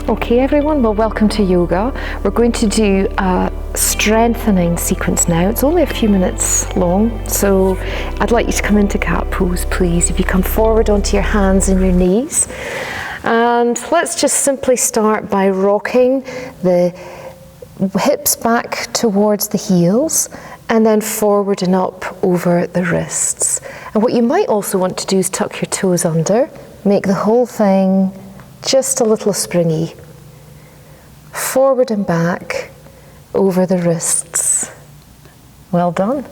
Okay everyone, well welcome to yoga. We're going to do a strengthening sequence now. It's only a few minutes long, so I'd like you to come into cat pose please. If you come forward onto your hands and your knees. And let's just simply start by rocking the hips back towards the heels and then forward and up over the wrists. And what you might also want to do is tuck your toes under, make the whole thing just a little springy. Forward and back over the wrists. Well done.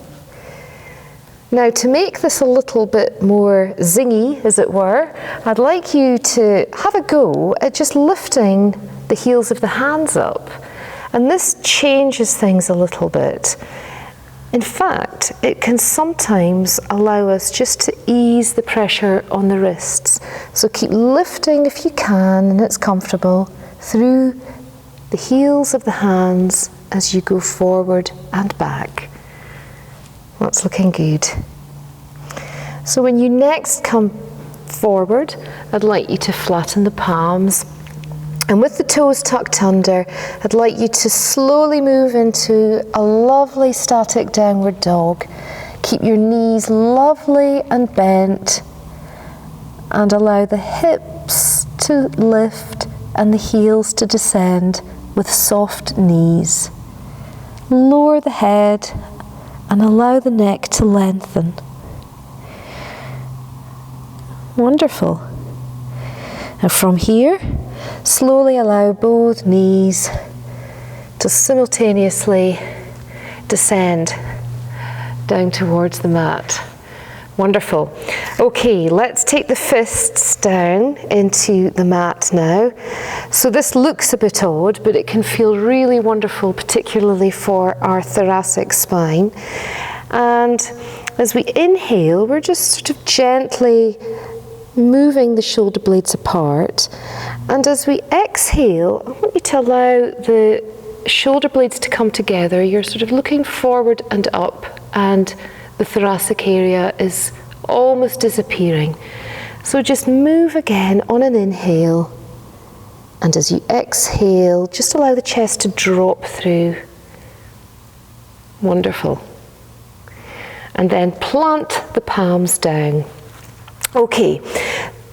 Now to make this a little bit more zingy, as it were, I'd like you to have a go at just lifting the heels of the hands up. And this changes things a little bit. In fact, it can sometimes allow us just to ease the pressure on the wrists. So keep lifting if you can and it's comfortable through the heels of the hands as you go forward and back. That's looking good. So when you next come forward, I'd like you to flatten the palms. And with the toes tucked under, I'd like you to slowly move into a lovely static downward dog. Keep your knees lovely and bent and allow the hips to lift and the heels to descend with soft knees. Lower the head and allow the neck to lengthen. Wonderful. And from here, slowly allow both knees to simultaneously descend down towards the mat. Wonderful. Okay, let's take the fists down into the mat now. So this looks a bit odd, but it can feel really wonderful, particularly for our thoracic spine. And as we inhale, we're just sort of gently moving the shoulder blades apart. And as we exhale, I want you to allow the shoulder blades to come together. You're sort of looking forward and up, and the thoracic area is almost disappearing. So just move again on an inhale. And as you exhale, just allow the chest to drop through. Wonderful. And then plant the palms down. Okay,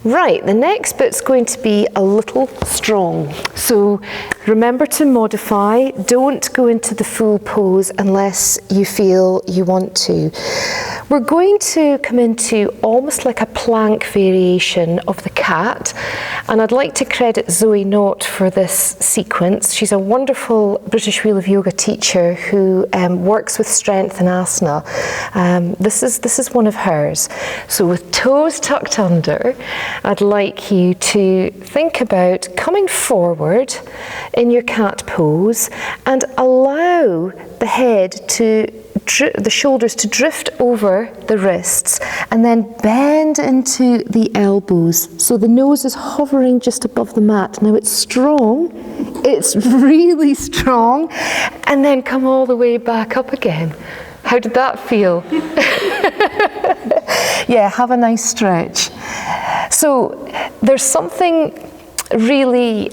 right, the next bit's going to be a little strong. So remember to modify, don't go into the full pose unless you feel you want to. We're going to come into almost like a plank variation of the cat, and I'd like to credit Zoe Knott for this sequence. She's a wonderful British Wheel of Yoga teacher who works with strength and asana. This is one of hers. So with toes tucked under, I'd like you to think about coming forward in your cat pose and allow the head to the shoulders to drift over the wrists and then bend into the elbows. So the nose is hovering just above the mat. Now it's strong, it's really strong, and then come all the way back up again. How did that feel? Yeah, have a nice stretch. So there's something really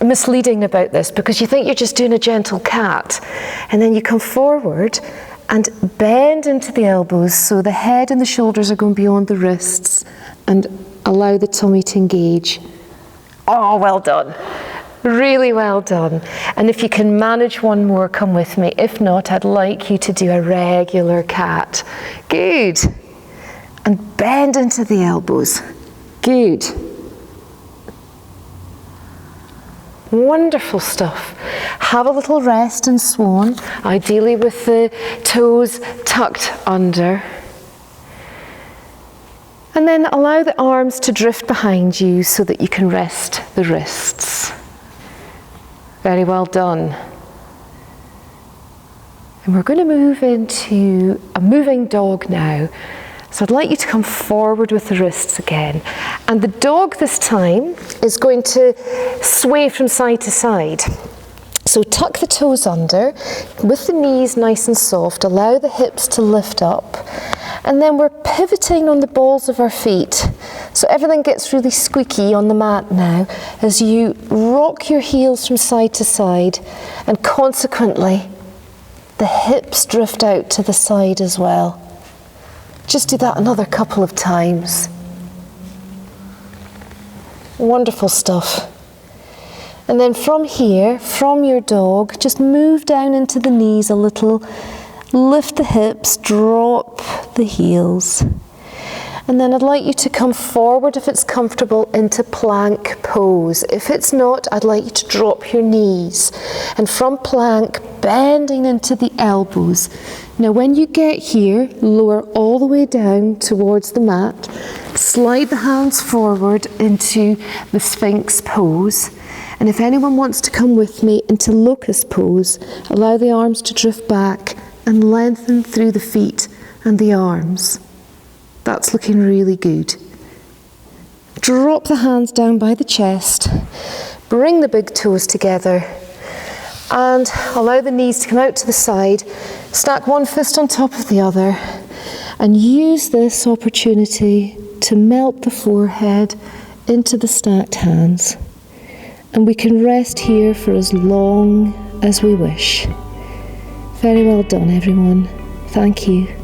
misleading about this, because you think you're just doing a gentle cat, and then you come forward and bend into the elbows so the head and the shoulders are going beyond the wrists, and allow the tummy to engage. Oh, well done. Really well done. And if you can manage one more, come with me. If not, I'd like you to do a regular cat. Good. And bend into the elbows. Good. Wonderful stuff. Have a little rest in swan, ideally with the toes tucked under. And then allow the arms to drift behind you so that you can rest the wrists. Very well done. And we're going to move into a moving dog now. So I'd like you to come forward with the wrists again. And the dog this time is going to sway from side to side. So tuck the toes under, with the knees nice and soft, allow the hips to lift up. And then we're pivoting on the balls of our feet. So everything gets really squeaky on the mat now as you rock your heels from side to side, and consequently the hips drift out to the side as well. Just do that another couple of times. Wonderful stuff. And then from here, from your dog, just move down into the knees a little, lift the hips, drop the heels. And then I'd like you to come forward if it's comfortable into plank pose. If it's not, I'd like you to drop your knees. And from plank, bending into the elbows. Now when you get here, lower all the way down towards the mat. Slide the hands forward into the Sphinx pose. And if anyone wants to come with me into locust pose, allow the arms to drift back and lengthen through the feet and the arms. That's looking really good. Drop the hands down by the chest, bring the big toes together, and allow the knees to come out to the side. Stack one fist on top of the other, and use this opportunity to melt the forehead into the stacked hands. And we can rest here for as long as we wish. Very well done, everyone. Thank you.